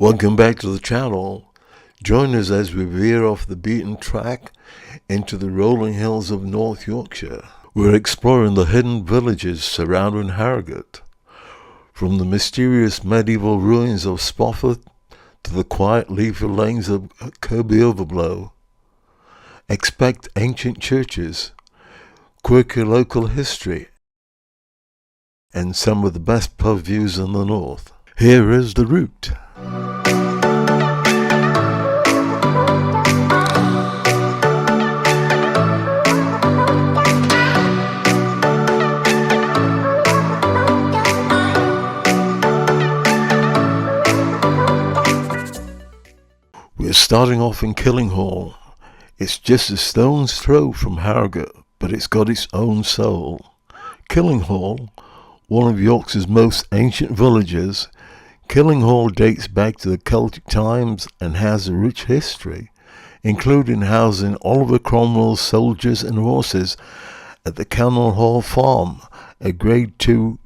Welcome back to the channel. Join us as we veer off the beaten track into the rolling hills of North Yorkshire. We're exploring the hidden villages surrounding Harrogate, from the mysterious medieval ruins of Spofforth to the quiet leafy lanes of Kirkby Overblow. Expect ancient churches, quirky local history, and some of the best pub views in the north. Here is the route. We're starting off in Killinghall. It's just a stone's throw from Harrogate, but it's got its own soul. Killinghall, one of Yorkshire's most ancient villages, Killinghall dates back to the Celtic times and has a rich history, including housing Oliver Cromwell's soldiers and horses at the Killinghall Farm, a Grade II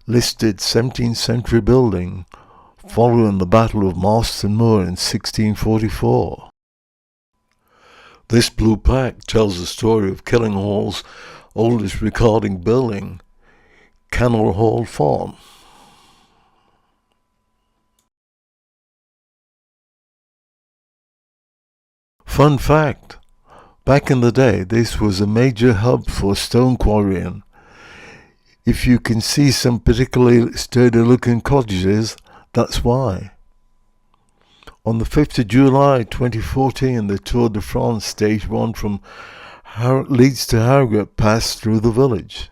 listed 17th century building following the Battle of Marston Moor in 1644. This blue plaque tells the story of Killinghall's oldest recording building, Killinghall Farm. Fun fact, back in the day this was a major hub for stone quarrying. If you can see some particularly sturdy looking cottages, that's why. On the 5th of July 2014, the Tour de France Stage 1 from Leeds to Harrogate passed through the village.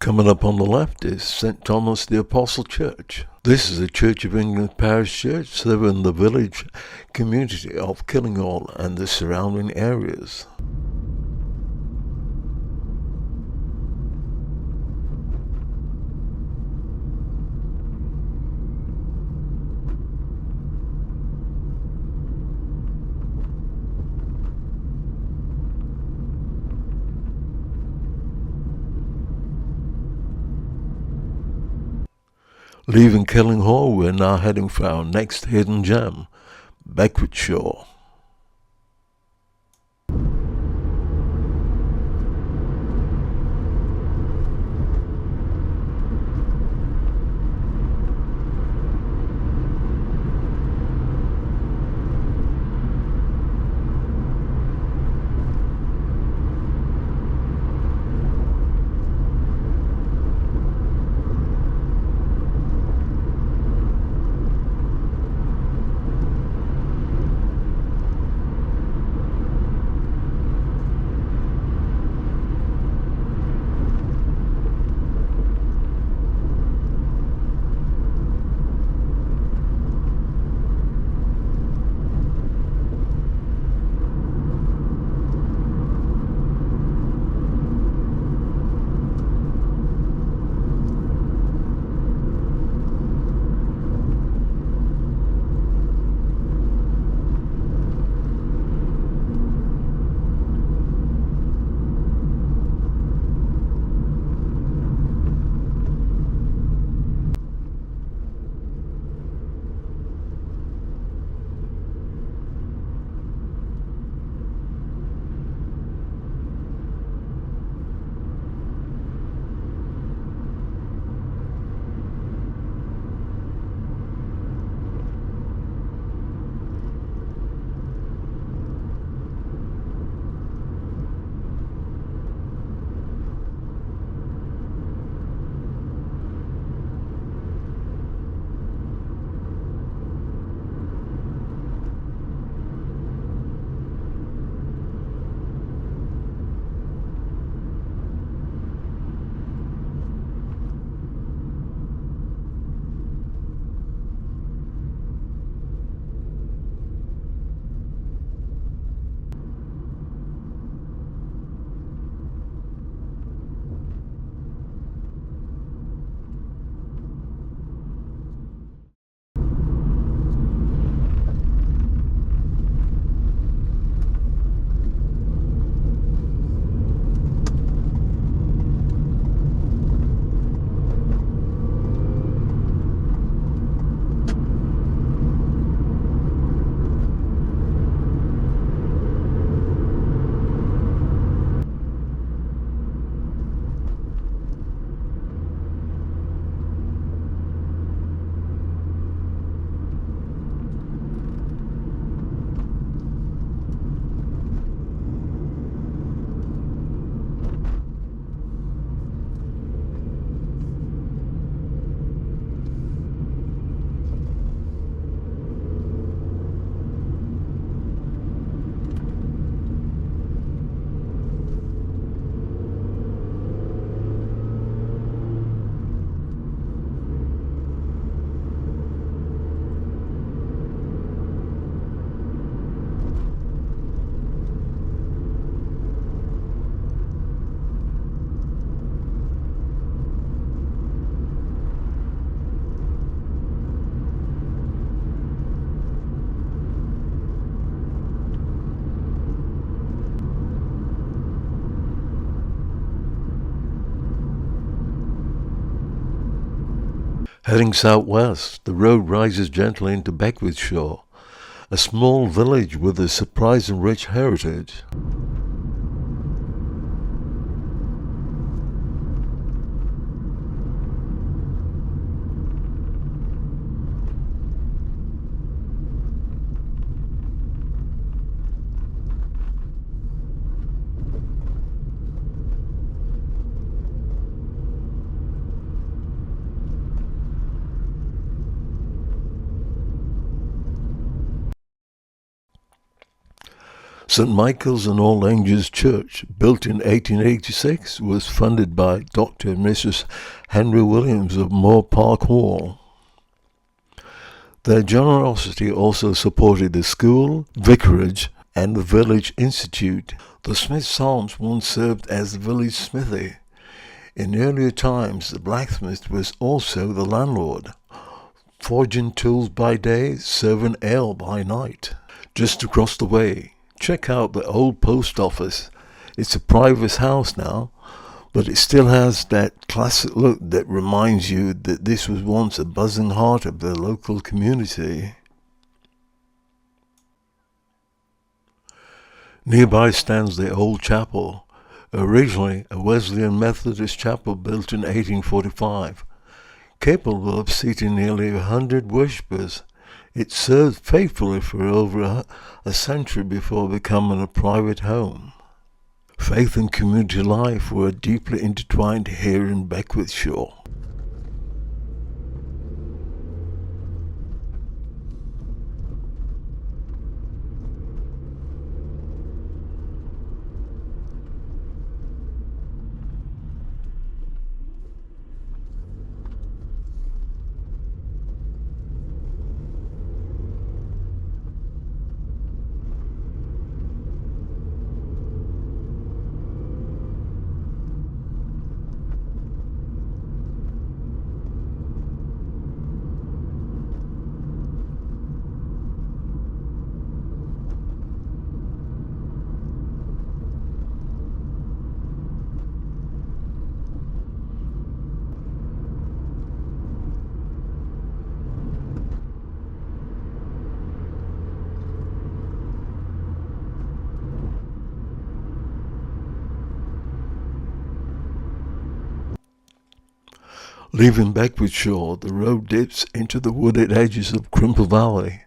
Coming up on the left is St. Thomas the Apostle Church. This is a Church of England parish church serving the village community of Killinghall and the surrounding areas. Leaving Killinghall, we're now heading for our next hidden gem, Beckwithshaw. Heading southwest, the road rises gently into Beckwithshaw, a small village with a surprising rich heritage. St Michael's and All Angels Church, built in 1886, was funded by Dr. and Mrs. Henry Williams of Moor Park Hall. Their generosity also supported the school, vicarage, and the village institute. The Smiths' Arms once served as the village smithy. In earlier times, the blacksmith was also the landlord, forging tools by day, serving ale by night. Just across the way, check out the old post office. It's a private house now, but it still has that classic look that reminds you that this was once a buzzing heart of the local community. Nearby stands the old chapel, originally a Wesleyan Methodist chapel built in 1845. Capable of seating nearly 100 worshippers, it served faithfully for over a century before becoming a private home. Faith and community life were deeply intertwined here in Beckwithshaw. Leaving Beckwithshaw, the road dips into the wooded edges of Crimple Valley.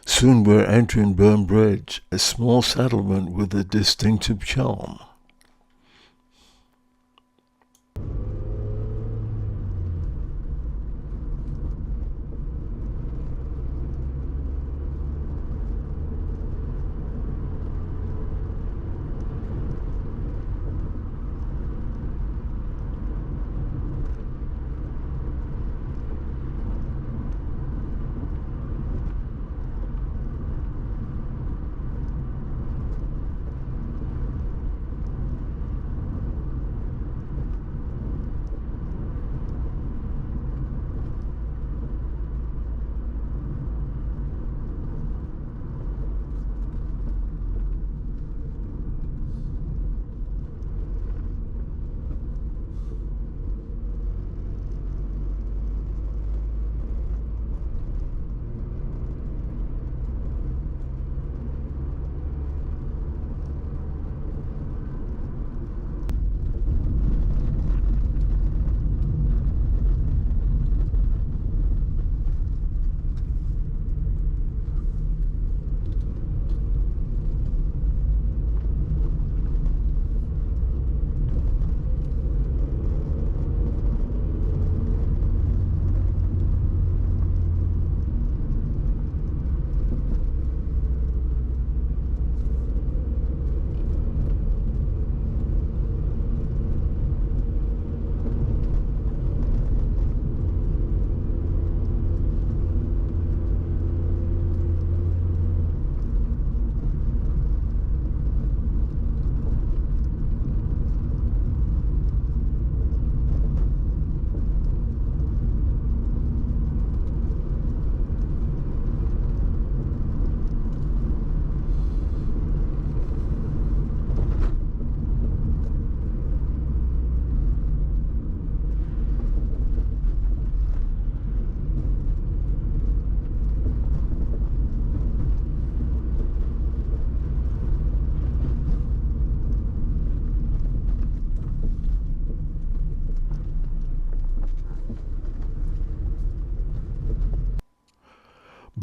Soon we're entering Burn Bridge, a small settlement with a distinctive charm.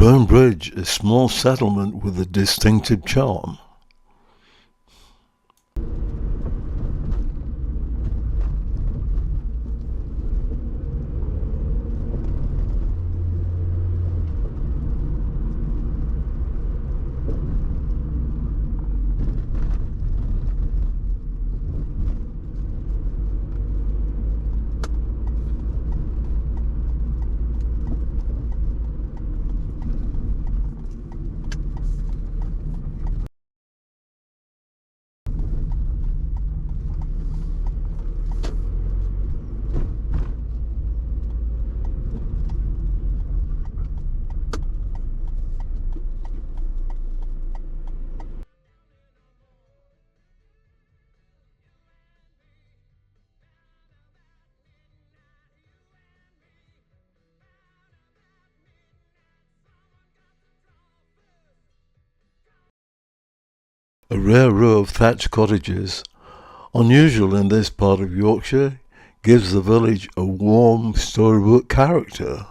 Burnbridge, a small settlement with a distinctive charm. A rare row of thatched cottages, unusual in this part of Yorkshire, gives the village a warm storybook character.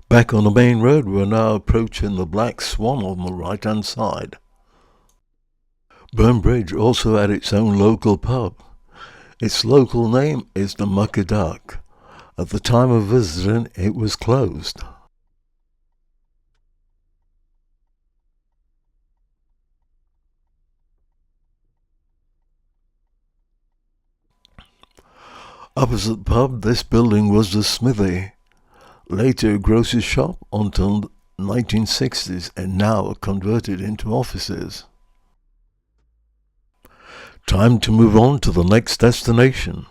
Back on the main road, we're now approaching the Black Swan on the right-hand side. Burnbridge also had its own local pub. Its local name is the Muck a Duck. At the time of visiting, it was closed. Opposite the pub, this building was the smithy, later a grocer's shop until the 1960s, and now converted into offices. Time to move on to the next destination.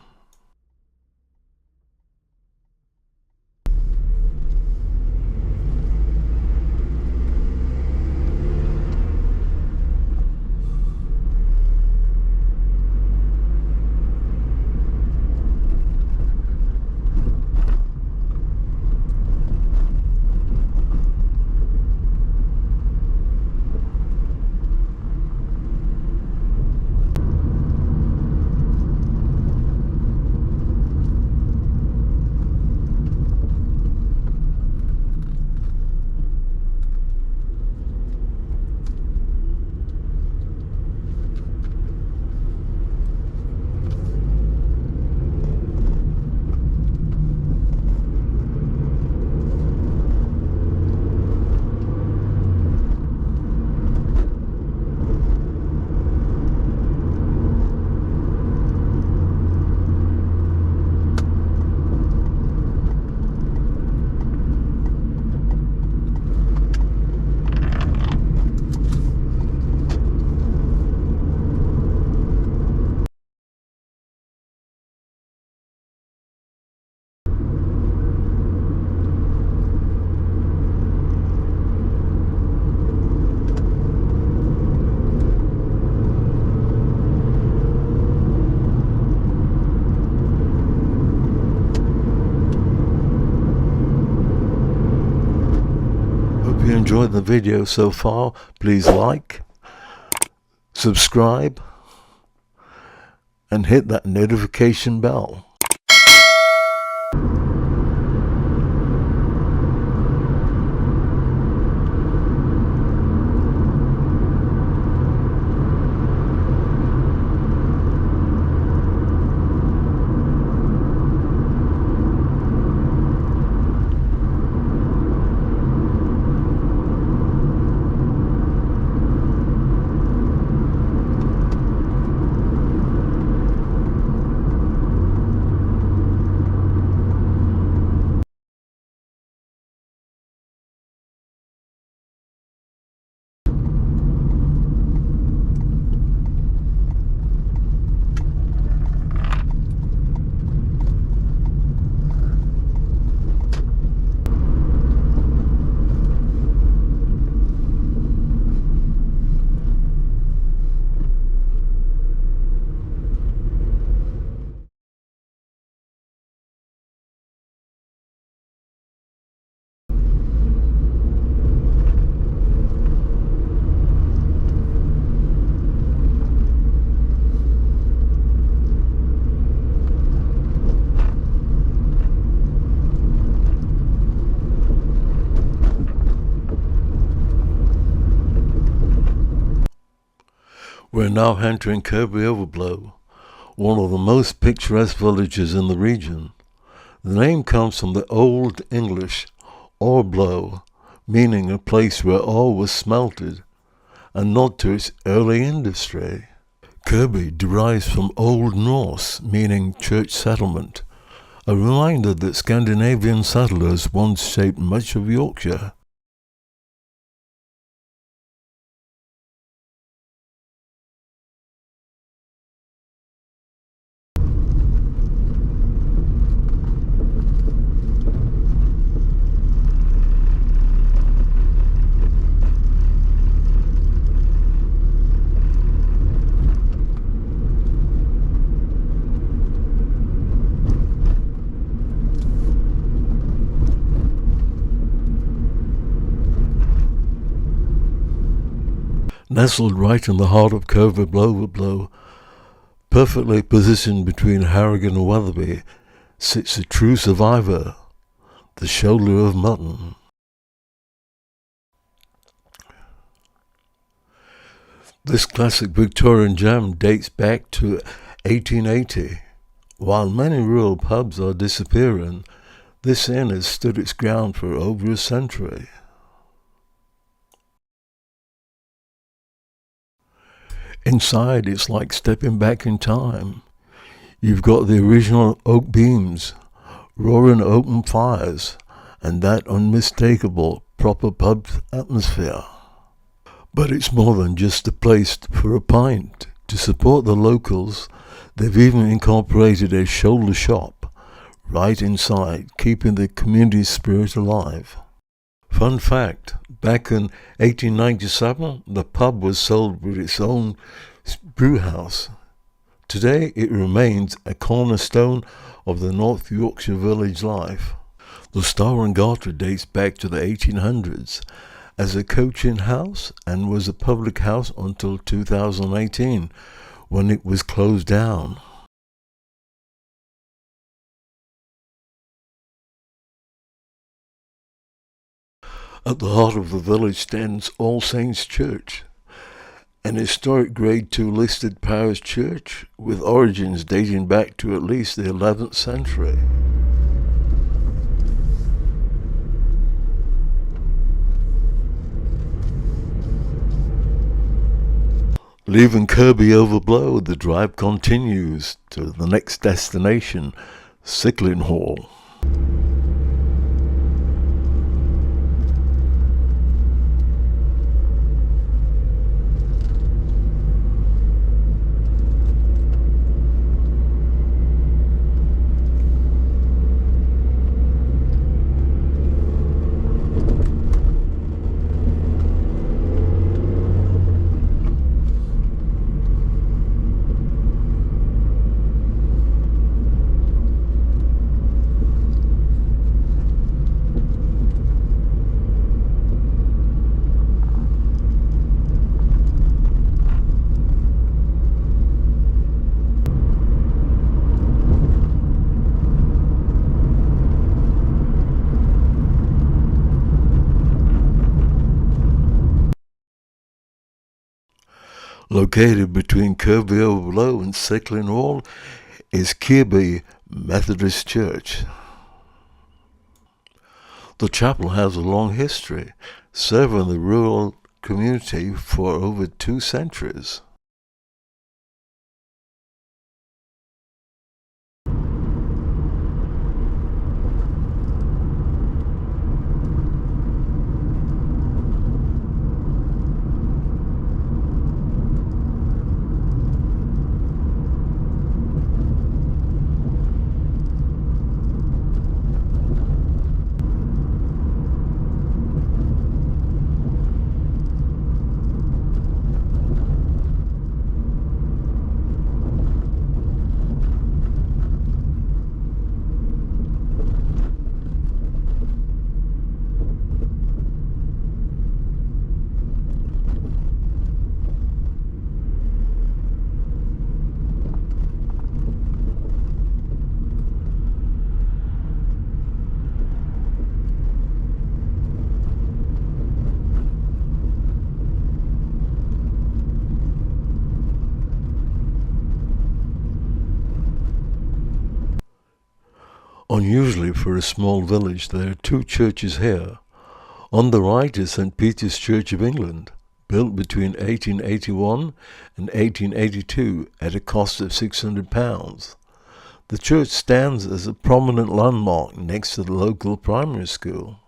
If you enjoyed the video so far, please like, subscribe, and hit that notification bell. We're now entering Kirkby Overblow, one of the most picturesque villages in the region. The name comes from the Old English Overblow, meaning a place where ore was smelted, a nod to its early industry. Kirkby derives from Old Norse, meaning church settlement, a reminder that Scandinavian settlers once shaped much of Yorkshire. Nestled right in the heart of Kirkby Overblow, perfectly positioned between Harrogate and Wetherby, sits a true survivor, the shoulder of mutton. This classic Victorian gem dates back to 1880. While many rural pubs are disappearing, this inn has stood its ground for over a century. Inside, it's like stepping back in time. You've got the original oak beams, roaring open fires, and that unmistakable proper pub atmosphere. But it's more than just a place for a pint. To support the locals, they've even incorporated a shoulder shop right inside, keeping the community spirit alive. Fun fact, back in 1897, the pub was sold with its own brew house. Today, it remains a cornerstone of the North Yorkshire village life. The Star and Garter dates back to the 1800s as a coaching house and was a public house until 2018, when it was closed down. At the heart of the village stands All Saints Church, an historic Grade II listed parish church with origins dating back to at least the 11th century. Leaving Kirkby Overblow, the drive continues to the next destination, Sicklinghall. Located between Kirkby Overblow and Sicklinghall is Kirkby Methodist Church. The chapel has a long history, serving the rural community for over 2 centuries. Unusually for a small village, there are two churches here. On the right is St. Peter's Church of England, built between 1881 and 1882 at a cost of £600. The church stands as a prominent landmark next to the local primary school.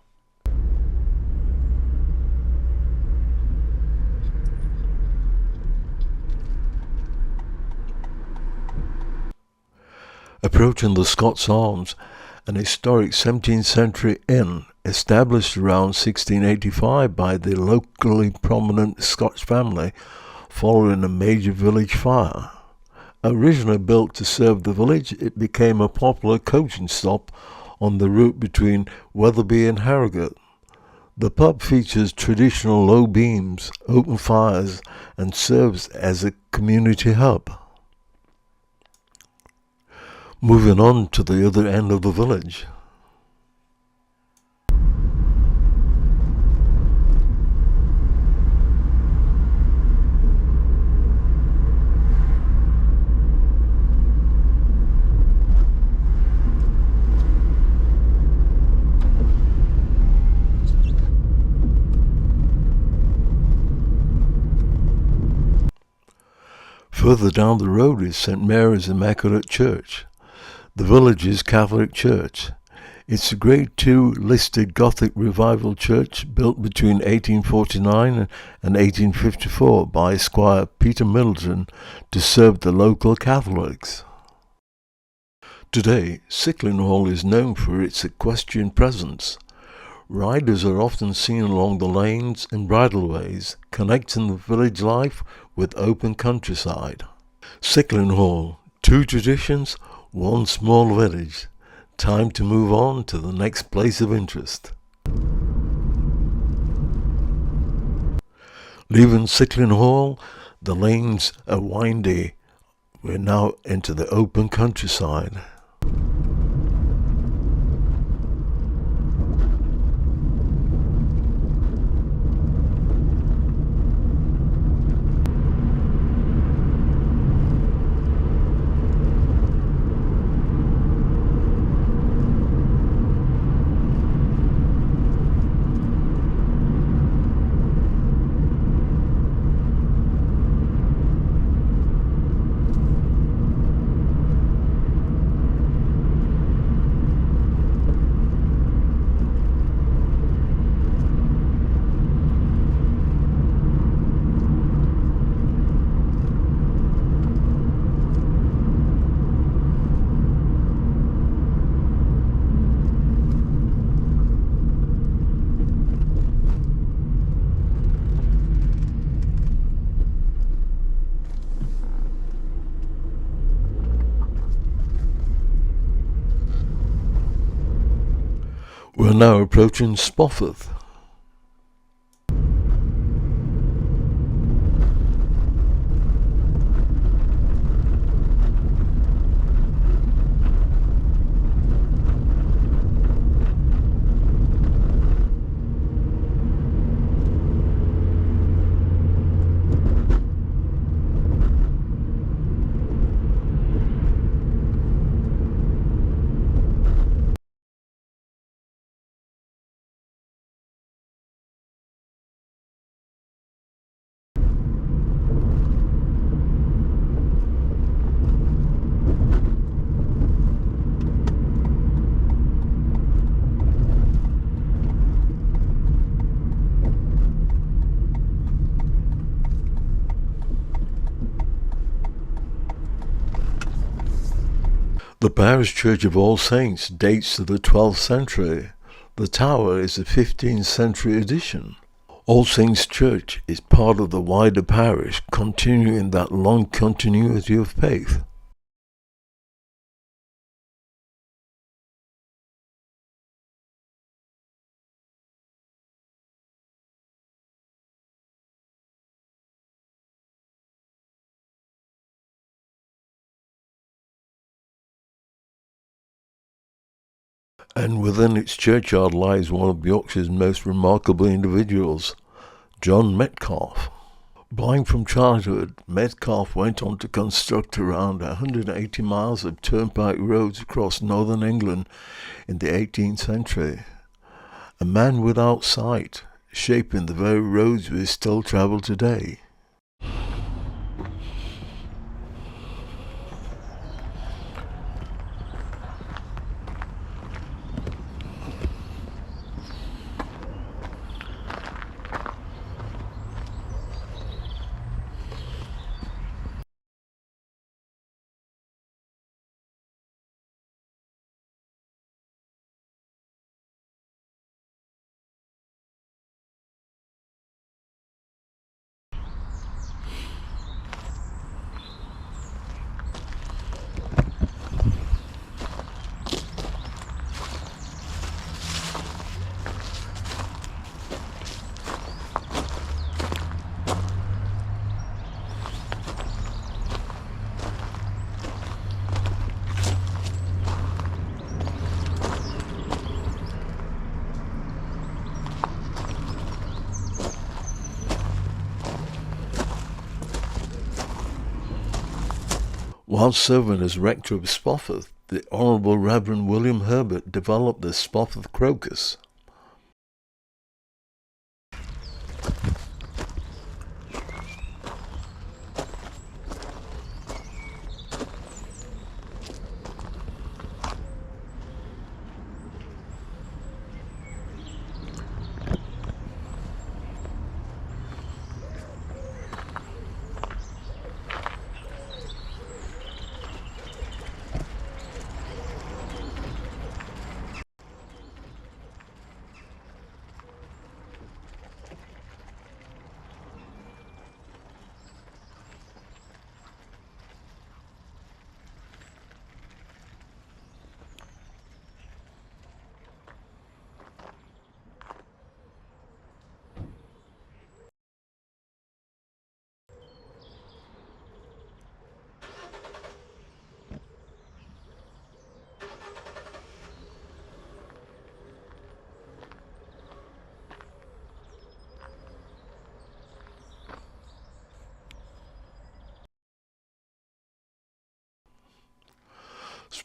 Approaching the Scots Arms, an historic 17th century inn established around 1685 by the locally prominent Scotch family following a major village fire. Originally built to serve the village, it became a popular coaching stop on the route between Wetherby and Harrogate. The pub features traditional low beams, open fires, and serves as a community hub. Moving on to the other end of the village. Further down the road is St. Mary's Immaculate Church, the village's Catholic church. It's a Grade II listed Gothic Revival church built between 1849 and 1854 by Squire Peter Middleton to serve the local Catholics. Today, Sicklinghall is known for its equestrian presence. Riders are often seen along the lanes and bridleways, connecting the village life with open countryside. Sicklinghall, two traditions, one small village. Time to move on to the next place of interest. Leaving Sicklinghall, the lanes are windy. We're now into the open countryside. We're now approaching Spofforth. The parish church of All Saints dates to the 12th century. The tower is a 15th century addition. All Saints Church is part of the wider parish, continuing that long continuity of faith. And within its churchyard lies one of Yorkshire's most remarkable individuals, John Metcalfe. Blind from childhood, Metcalfe went on to construct around 180 miles of turnpike roads across northern England in the 18th century. A man without sight, shaping the very roads we still travel today. While serving as rector of Spofforth, the Honourable Reverend William Herbert developed the Spofforth crocus.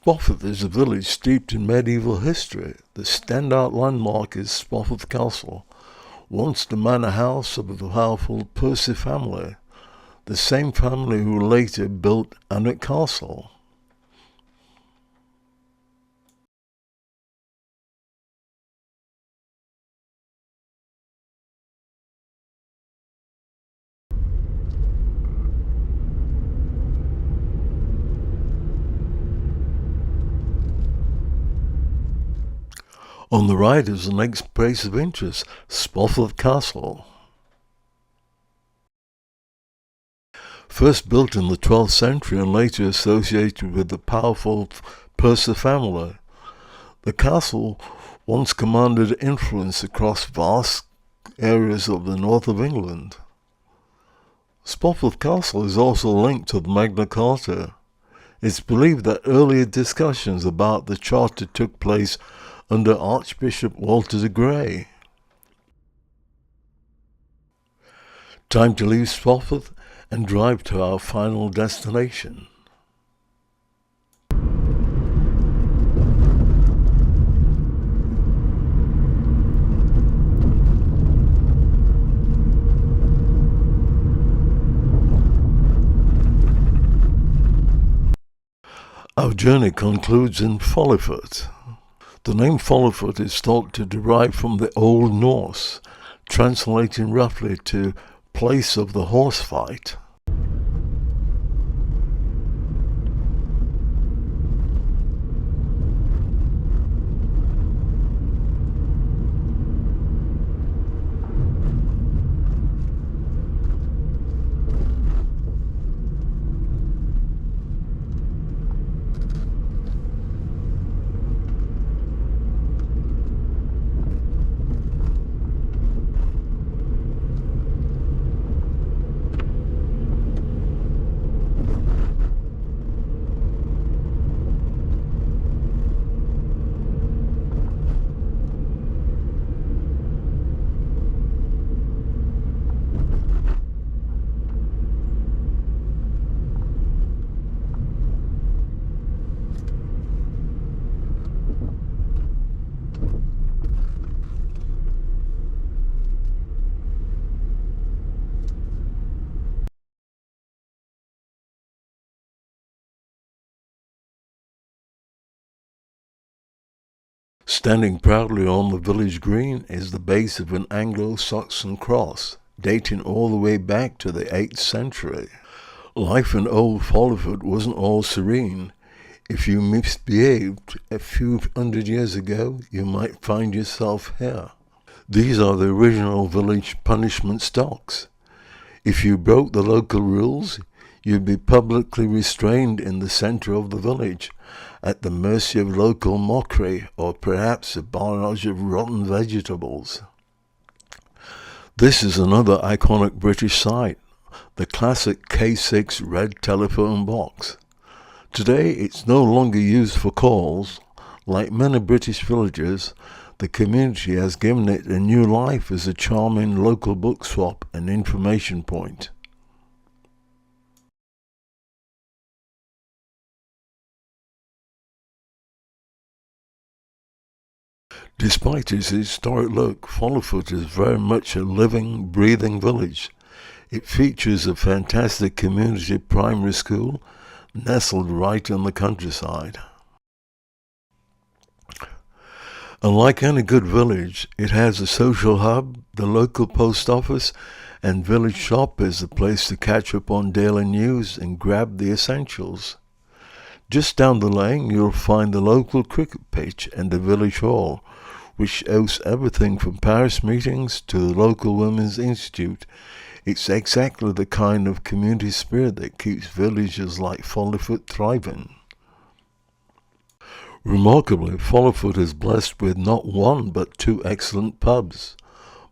Spofforth is a village steeped in medieval history. The standout landmark is Spofforth Castle, once the manor house of the powerful Percy family, the same family who later built Alnwick Castle. On the right is the next place of interest, Spofforth Castle. First built in the 12th century and later associated with the powerful Percy family, the castle once commanded influence across vast areas of the north of England. Spofforth Castle is also linked to the Magna Carta. It's believed that earlier discussions about the charter took place under Archbishop Walter de Grey. Time to leave Spofforth and drive to our final destination. Our journey concludes in Follifoot. The name Follifoot is thought to derive from the Old Norse, translating roughly to place of the horse fight. Standing proudly on the village green is the base of an Anglo-Saxon cross, dating all the way back to the 8th century. Life in old Follifoot wasn't all serene. If you misbehaved a few hundred years ago, you might find yourself here. These are the original village punishment stocks. If you broke the local rules, you'd be publicly restrained in the centre of the village, at the mercy of local mockery or perhaps a barrage of rotten vegetables. This is another iconic British sight, the classic K6 red telephone box. Today it's no longer used for calls. Like many British villages, the community has given it a new life as a charming local book swap and information point. Despite its historic look, Follifoot is very much a living, breathing village. It features a fantastic community primary school, nestled right in the countryside. And like any good village, it has a social hub, the local post office, and village shop is the place to catch up on daily news and grab the essentials. Just down the lane you'll find the local cricket pitch and the village hall, which hosts everything from parish meetings to the local women's institute. It's exactly the kind of community spirit that keeps villages like Follifoot thriving. Remarkably, Follifoot is blessed with not one but two excellent pubs,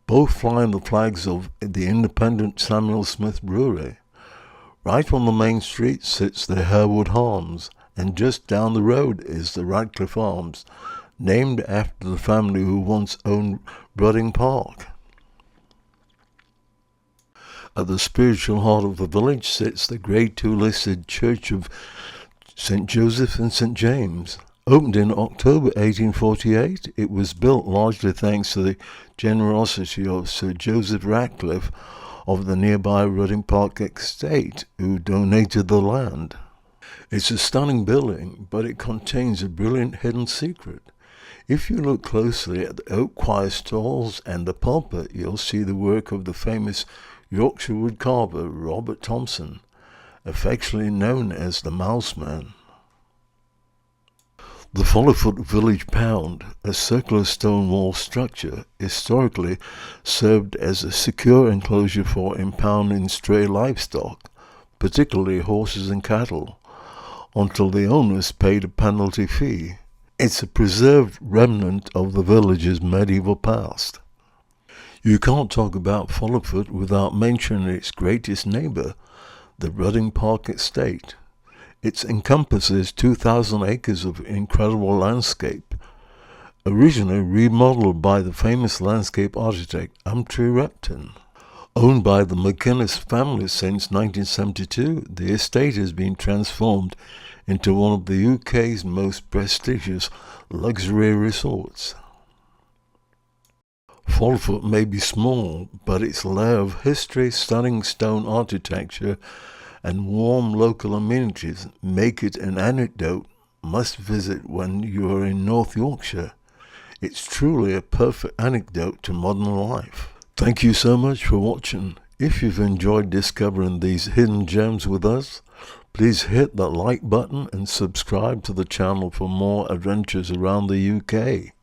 both flying the flags of the independent Samuel Smith Brewery. Right on the main street sits the Harewood Arms, and just down the road is the Radcliffe Arms, named after the family who once owned Rudding Park. At the spiritual heart of the village sits the Grade II listed Church of St. Joseph and St. James. Opened in October 1848, it was built largely thanks to the generosity of Sir Joseph Ratcliffe of the nearby Rudding Park estate, who donated the land. It's a stunning building, but it contains a brilliant hidden secret. If you look closely at the oak choir stalls and the pulpit, you'll see the work of the famous Yorkshire wood carver Robert Thompson, affectionately known as the Mouseman. The Follifoot Village Pound, a circular stone wall structure, historically served as a secure enclosure for impounding stray livestock, particularly horses and cattle, until the owners paid a penalty fee. It's a preserved remnant of the village's medieval past. You can't talk about Follifoot without mentioning its greatest neighbour, the Rudding Park estate. It encompasses 2,000 acres of incredible landscape, originally remodeled by the famous landscape architect Humphrey Repton. Owned by the McInnes family since 1972, the estate has been transformed into one of the UK's most prestigious luxury resorts. Follifoot may be small, but its layer of history, stunning stone architecture, and warm local amenities make it an anecdote must visit when you are in North Yorkshire. It's truly a perfect anecdote to modern life. Thank you so much for watching. If you've enjoyed discovering these hidden gems with us, please hit that like button and subscribe to the channel for more adventures around the UK.